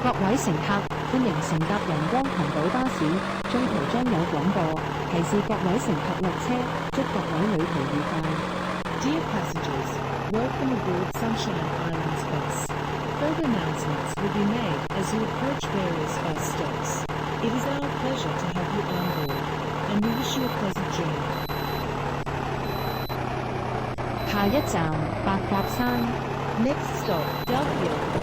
各位乘客，歡迎乘搭陽光群島巴士，中途將有廣播提示各位乘客落車，祝各位旅途愉快。Dear passengers, welcome aboard Sunshine Islands bus. Further announcements will be made as you approach various bus stops. It is our pleasure to have you on board, and we wish you a pleasant journey. 下一站白鴿山。Next stop, Dove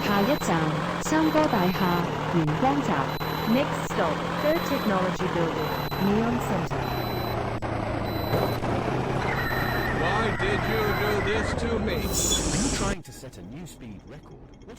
下一站三哥大廈元光閘。Next stop, Third Technology Building, Neon Center. Why did you do this to me? Are you trying to set a new speed record? What?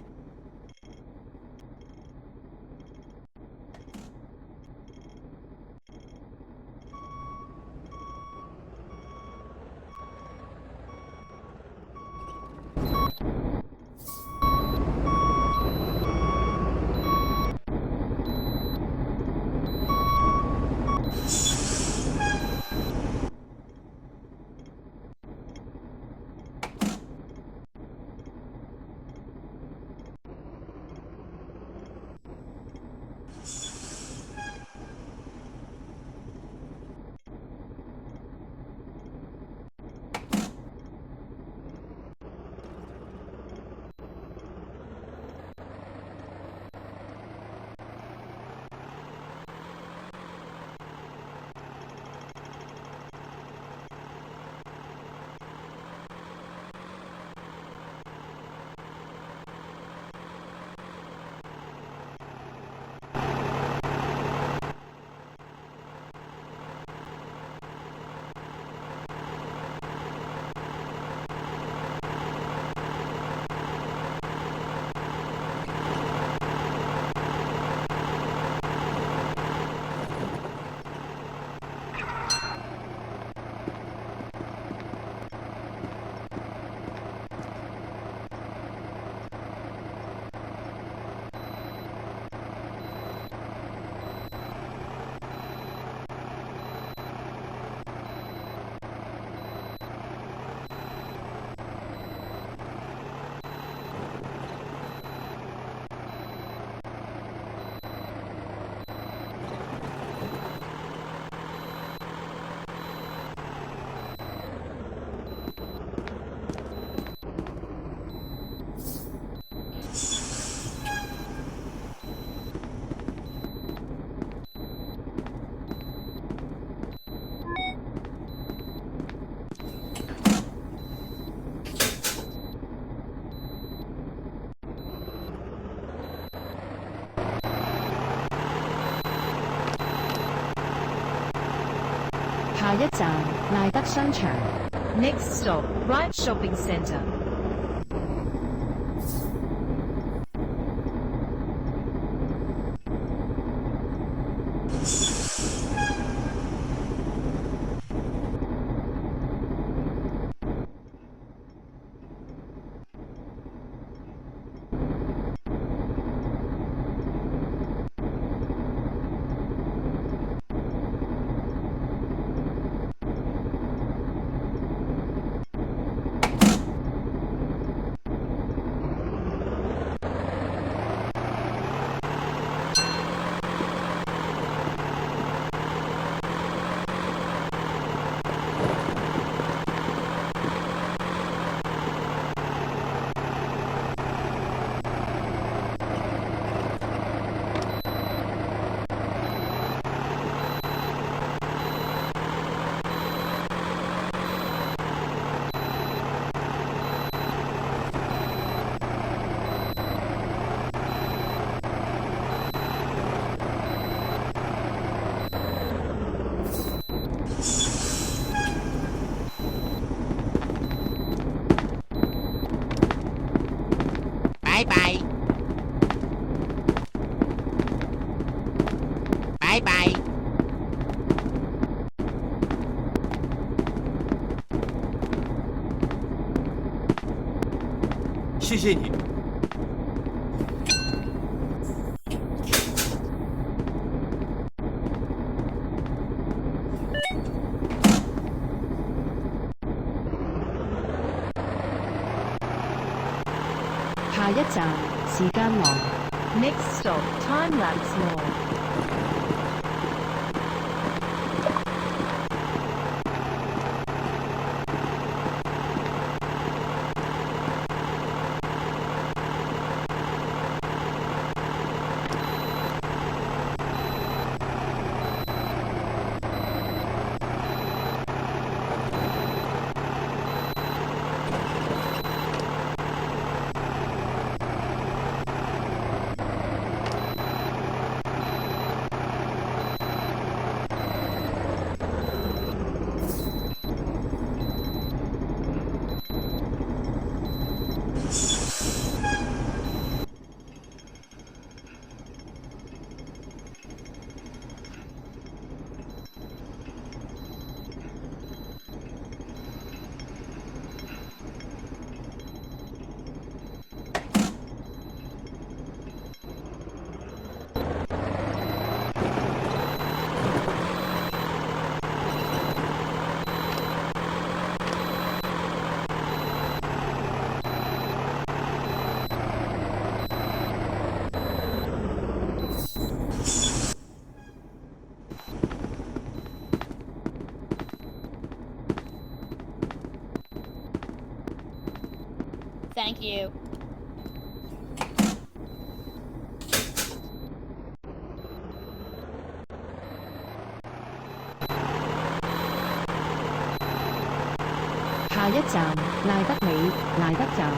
一站賴德商場。 Next stop, Right Shopping Centre. 拜拜，拜拜。谢谢你。下一站時間廊。 Next stop, Time Lapse Mall. ，Thank you。下一站賴德里賴德站。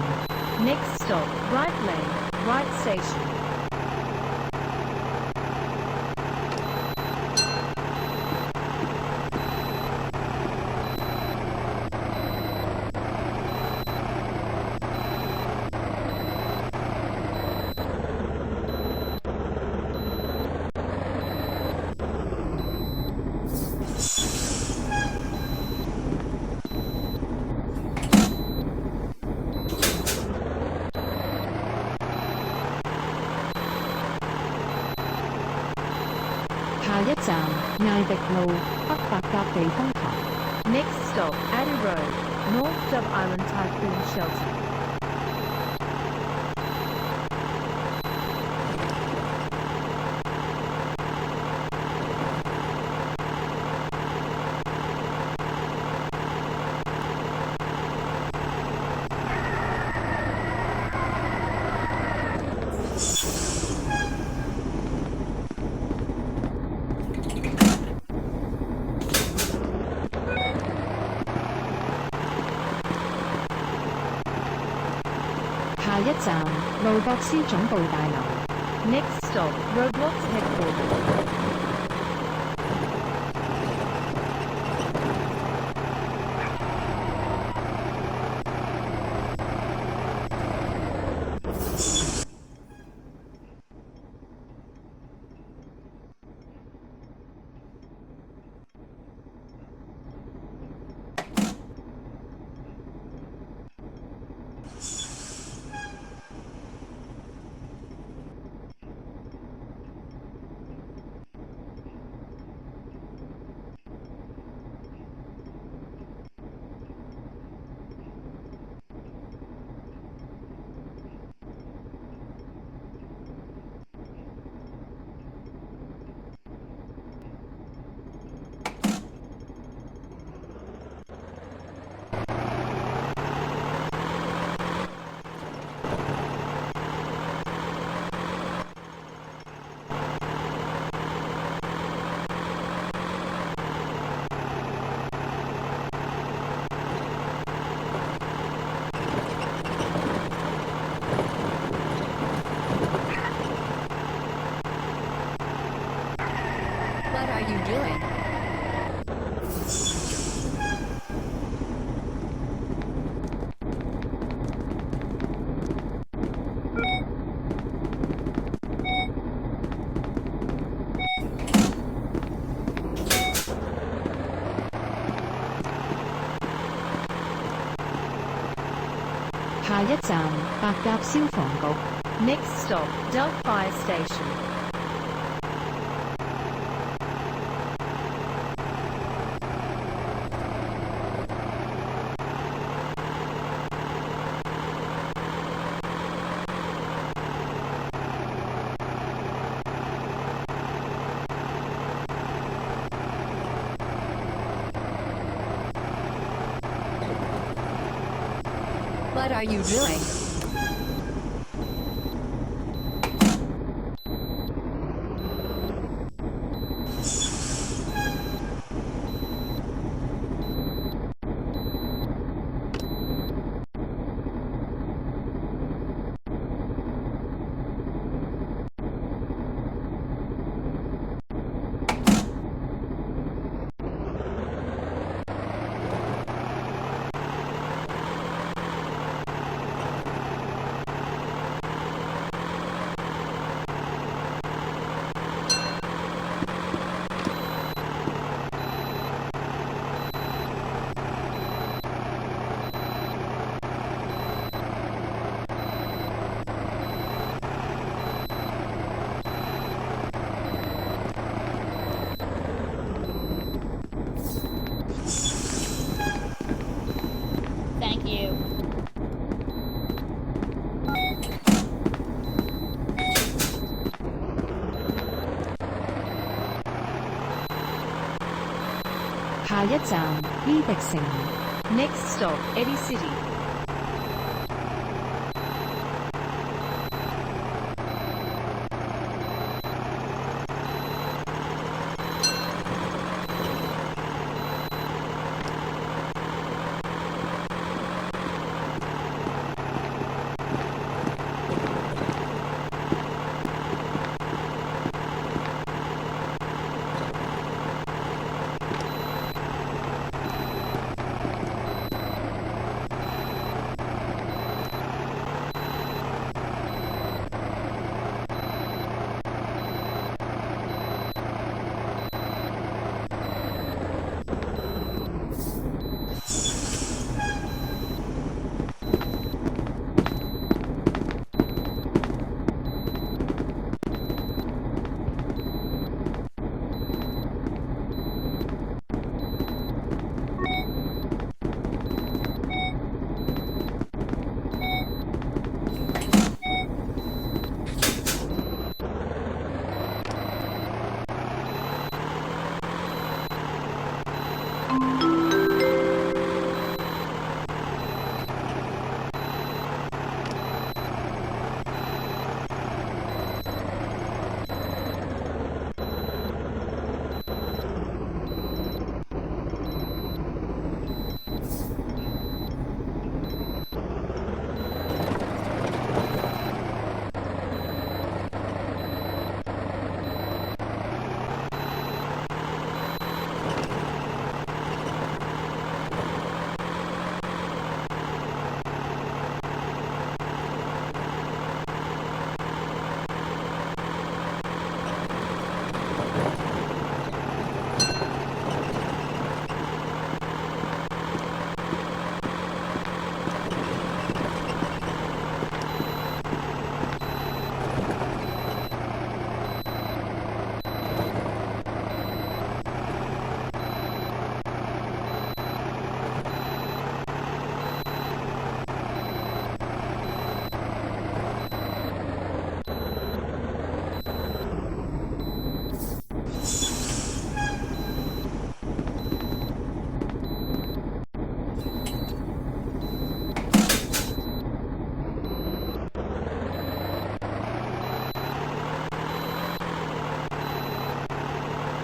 Next stop, Right Lane, Right Station. 下一站艾迪路北白鴿避風塘。 Next stop, Addie Road, North Dove Island Typhoon Shelter. 下一站路博斯總部大樓。 Next stop, Roblox Headquarters. What are you doing?下一站白鴿消防局。 Next stop, Delft Fire Station. What are you doing? Thank you.「下一站伊迪城。 Next stop, Eddy City.「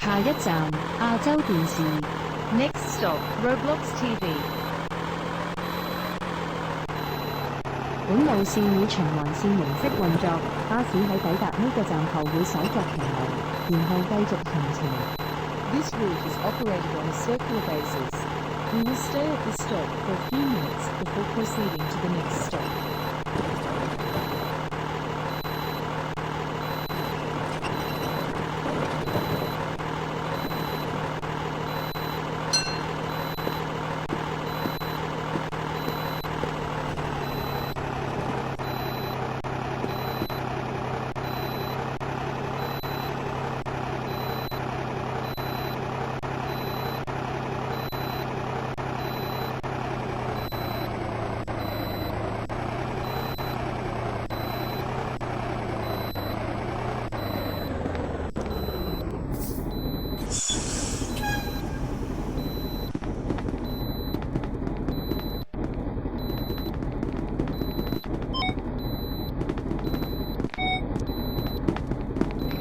下一站亞洲電視。 Next stop, Roblox TV. 本路線以循環線形式運作，巴士喺抵達呢個站後會稍作停留，然後繼續行程。This route is operated on a circular basis. We will stay at this stop for a few minutes before proceeding to the next stop.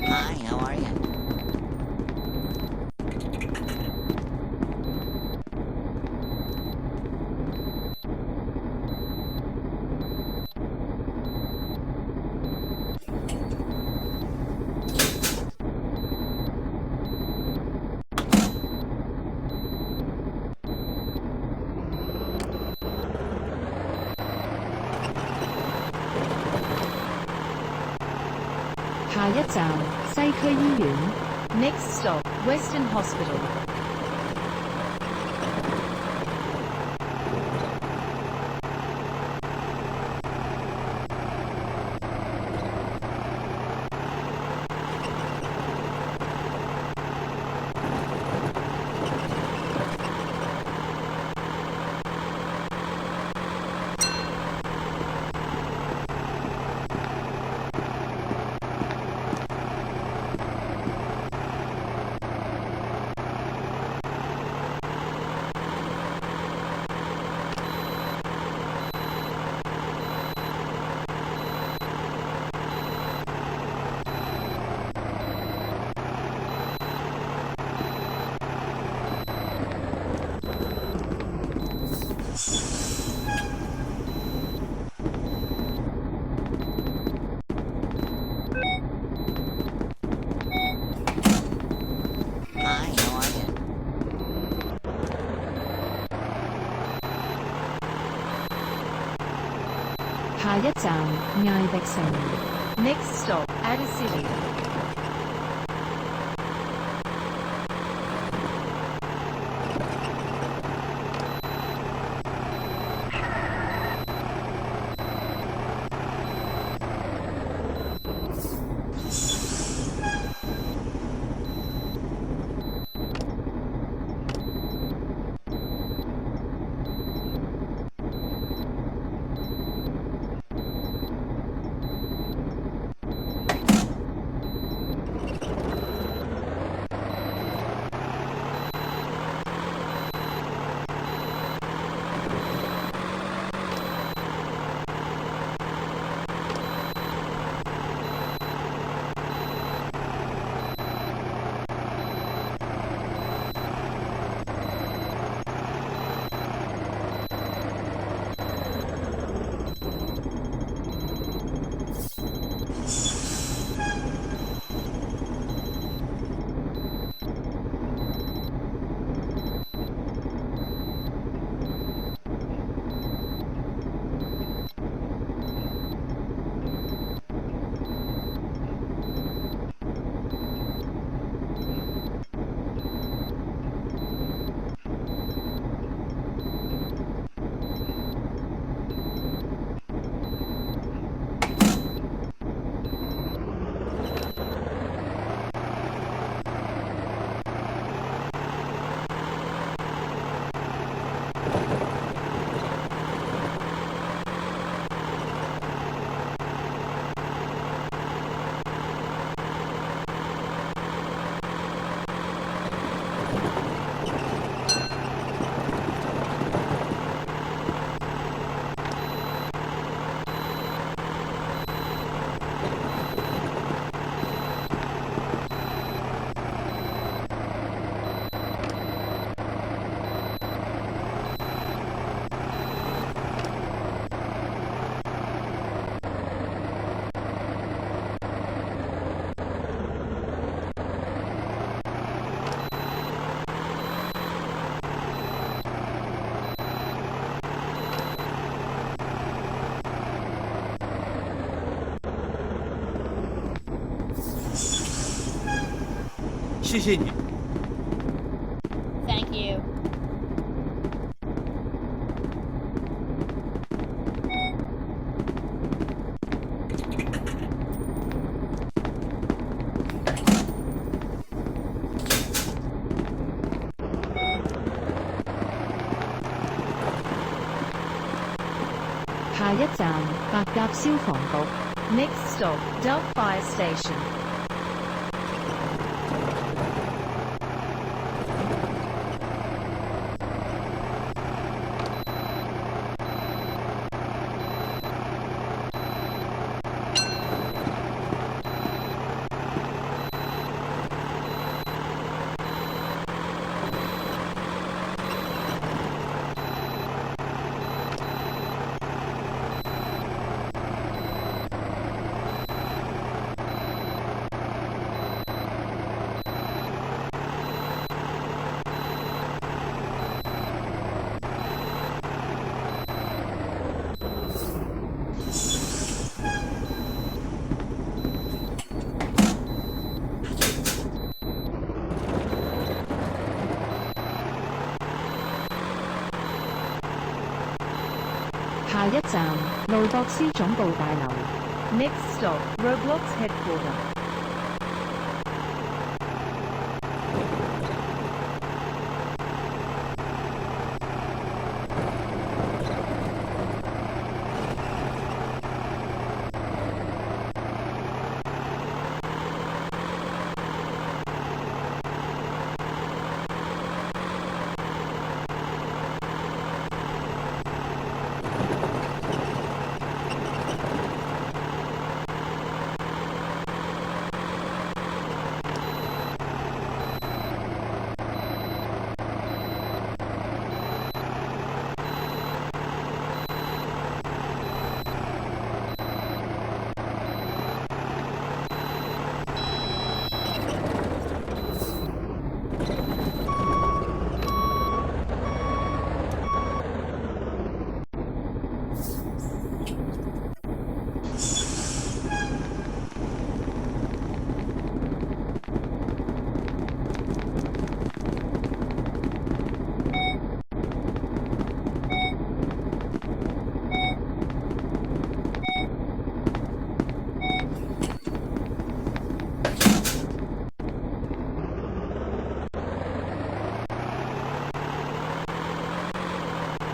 Hi, how are you? Hạ一站西區醫院。 Next stop, Western Hospital. Hi, how are you? Hạ一站艾迪城。 Next stop, Ada City. 谢谢你。 Thank you. 下一站白鴿消防局。 Next stop, Dove Fire Station. 下一站路博斯總部大樓。 Next stop, Roblox headquarters.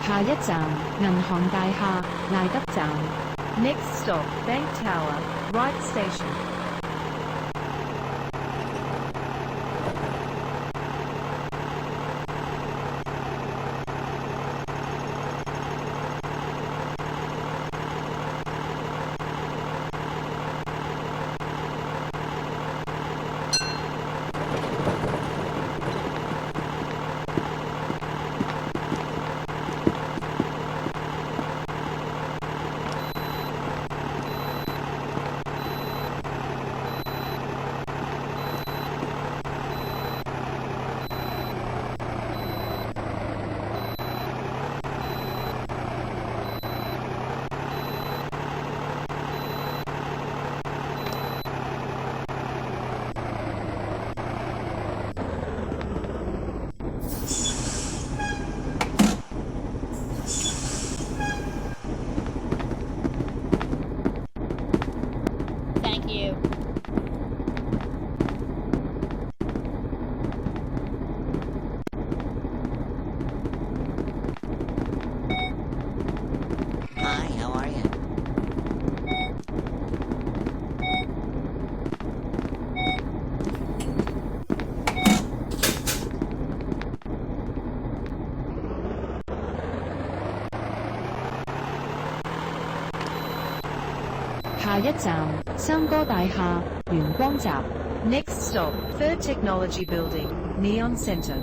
下一站銀行大廈賴德站。 Next stop, Bank Tower, Wright Station. 下一站三哥大廈元光閘。 Next stop, Third Technology Building, Neon Center.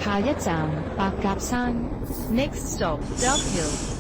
下一站白鴿山。 Next stop, Dove Hill.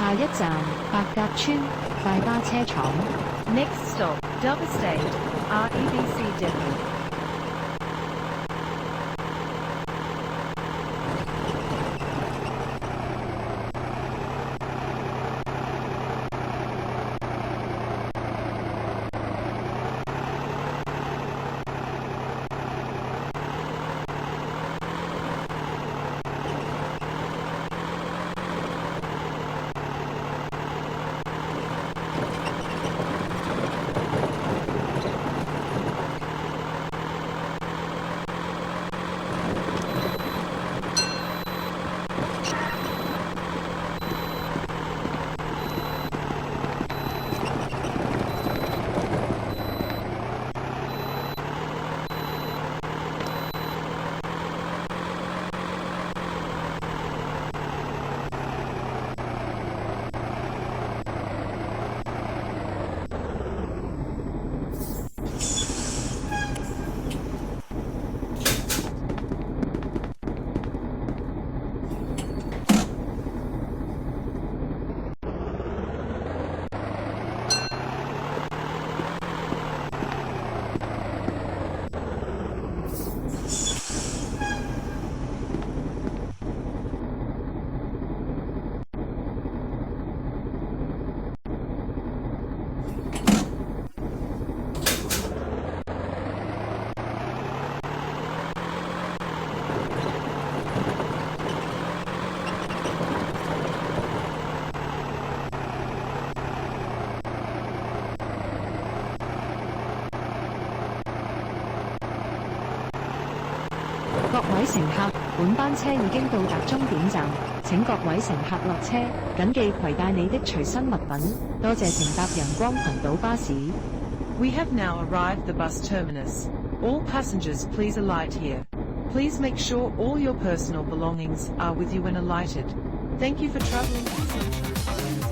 下一站白鴿村快巴車廠。 Next stop, Dove Estate, REBC Depot. 各位乘客，本班車已經到達終點站，請各位乘客落車，謹記攜帶你的隨身物品。多謝乘搭陽光群島巴士。We have now arrived the bus terminus. All passengers please alight here. Please make sure all your personal belongings are with you when alighted. Thank you for traveling to Sunshine Island.